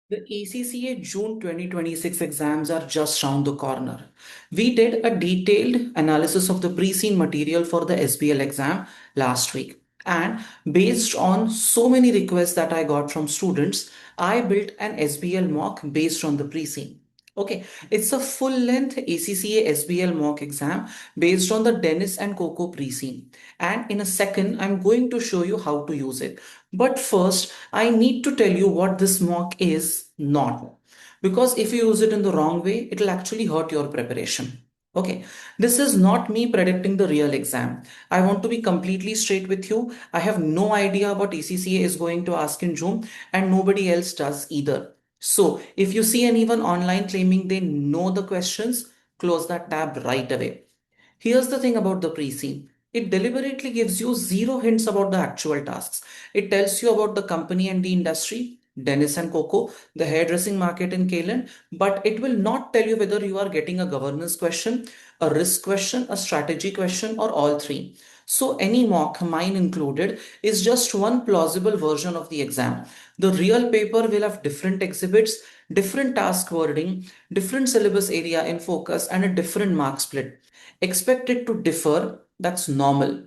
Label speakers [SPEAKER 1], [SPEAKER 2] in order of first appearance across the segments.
[SPEAKER 1] The ACCA June 2026 exams are just round the corner. We did a detailed analysis of the pre-seen material for the SBL exam last week. And based on so many requests that I got from students, I built an SBL mock based on the pre-seen. Okay, it's a full-length ACCA SBL mock exam based on the Dennis and Coco pre-seen. And in a second, I'm going to show you how to use it. But first, I need to tell you what this mock is not. Because if you use it in the wrong way, it will actually hurt your preparation. Okay, this is not me predicting the real exam. I want to be completely straight with you. I have no idea what ACCA is going to ask in June, and nobody else does either. So, if you see anyone online claiming they know the questions, close that tab right away. Here's the thing about the pre-scene. It deliberately gives you zero hints about the actual tasks. It tells you about the company and the industry, Dennis and Coco, the hairdressing market in Kalen, but it will not tell you whether you are getting a governance question, a risk question, a strategy question, or all three. So any mock, mine included, is just one plausible version of the exam. The real paper will have different exhibits, different task wording, different syllabus area in focus, and a different mark split. Expect it to differ, that's normal.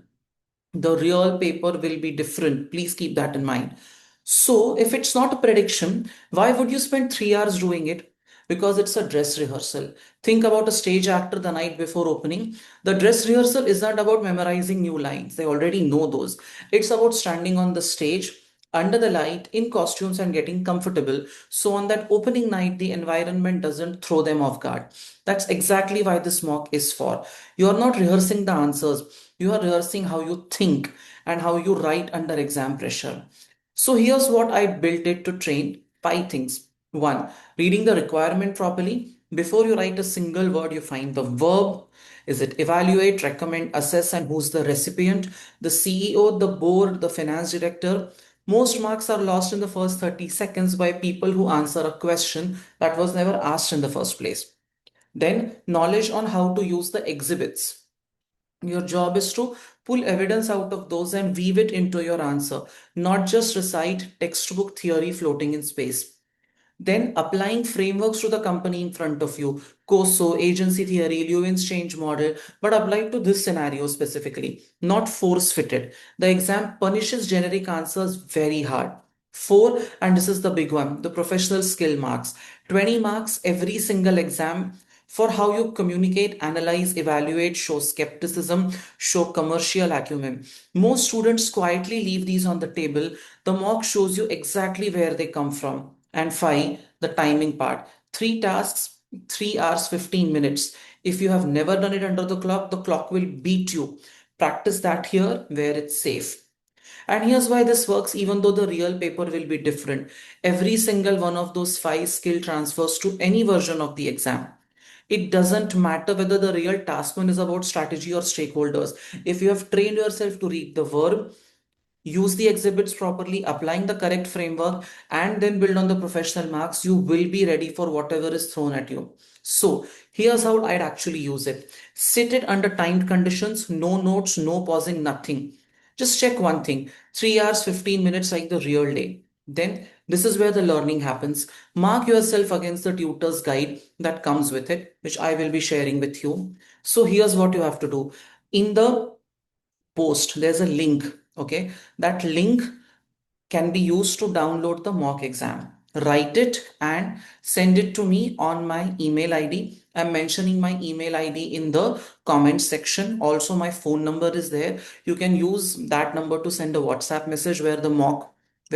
[SPEAKER 1] The real paper will be different. Please keep that in mind. So, if it's not a prediction, why would you spend 3 hours doing it? Because it's a dress rehearsal. Think about a stage actor the night before opening. The dress rehearsal is not about memorizing new lines, they already know those. It's about standing on the stage under the light in costumes and getting comfortable. So, on that opening night, the environment doesn't throw them off guard. That's exactly why this mock is for. You are not rehearsing the answers, you are rehearsing how you think and how you write under exam pressure. So here's what I built it to train 5 things. One, reading the requirement properly. Before you write a single word, you find the verb. Is it evaluate, recommend, assess, and who's the recipient? The CEO, the board, the finance director. Most marks are lost in the first 30 seconds by people who answer a question that was never asked in the first place. Then, knowledge on how to use the exhibits. Your job is to pull evidence out of those and weave it into your answer, not just recite textbook theory floating in space. Then applying frameworks to the company in front of you, COSO, agency theory, Lewin's change model, but applied to this scenario specifically, not force fitted. The exam punishes generic answers very hard. Four, and this is the big one, the professional skill marks. 20 marks every single exam for how you communicate, analyze, evaluate, show skepticism, show commercial acumen. Most students quietly leave these on the table. The mock shows you exactly where they come from. And five, the timing part. 3 tasks, 3 hours, 15 minutes. If you have never done it under the clock will beat you. Practice that here where it's safe. And here's why this works, even though the real paper will be different. Every single one of those 5 skill transfers to any version of the exam. It doesn't matter whether the real task one is about strategy or stakeholders. If you have trained yourself to read the verb, use the exhibits properly, applying the correct framework, and then build on the professional marks, you will be ready for whatever is thrown at you. So, here's how I'd actually use it. Sit it under timed conditions, no notes, no pausing, nothing. Just check one thing, 3 hours, 15 minutes like the real day. Then, this is where the learning happens. Mark yourself against the tutor's guide that comes with it, which I will be sharing with you. So, here's what you have to do. In the post, there's a link. Okay, that link can be used to download the mock exam. Write it and send it to me on my email ID. I'm mentioning my email ID in the comment section. Also, my phone number is there. You can use that number to send a WhatsApp message where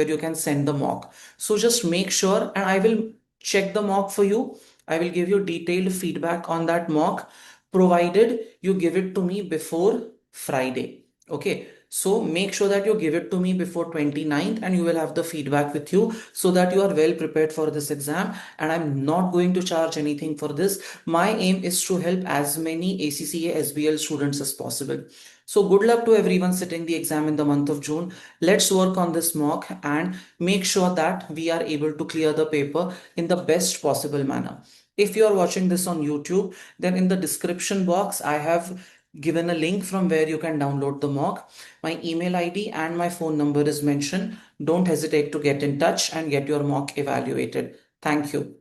[SPEAKER 1] you can send the mock. So just make sure, and I will check the mock for you. I will give you detailed feedback on that mock, provided you give it to me before Friday. Okay, so make sure that you give it to me before 29th and you will have the feedback with you so that you are well prepared for this exam. And I'm not going to charge anything for this. My aim is to help as many ACCA SBL students as possible. So good luck to everyone sitting the exam in the month of June. Let's work on this mock and make sure that we are able to clear the paper in the best possible manner. If you are watching this on YouTube, then in the description box, I have given a link from where you can download the mock. My email ID and my phone number is mentioned. Don't hesitate to get in touch and get your mock evaluated. Thank you.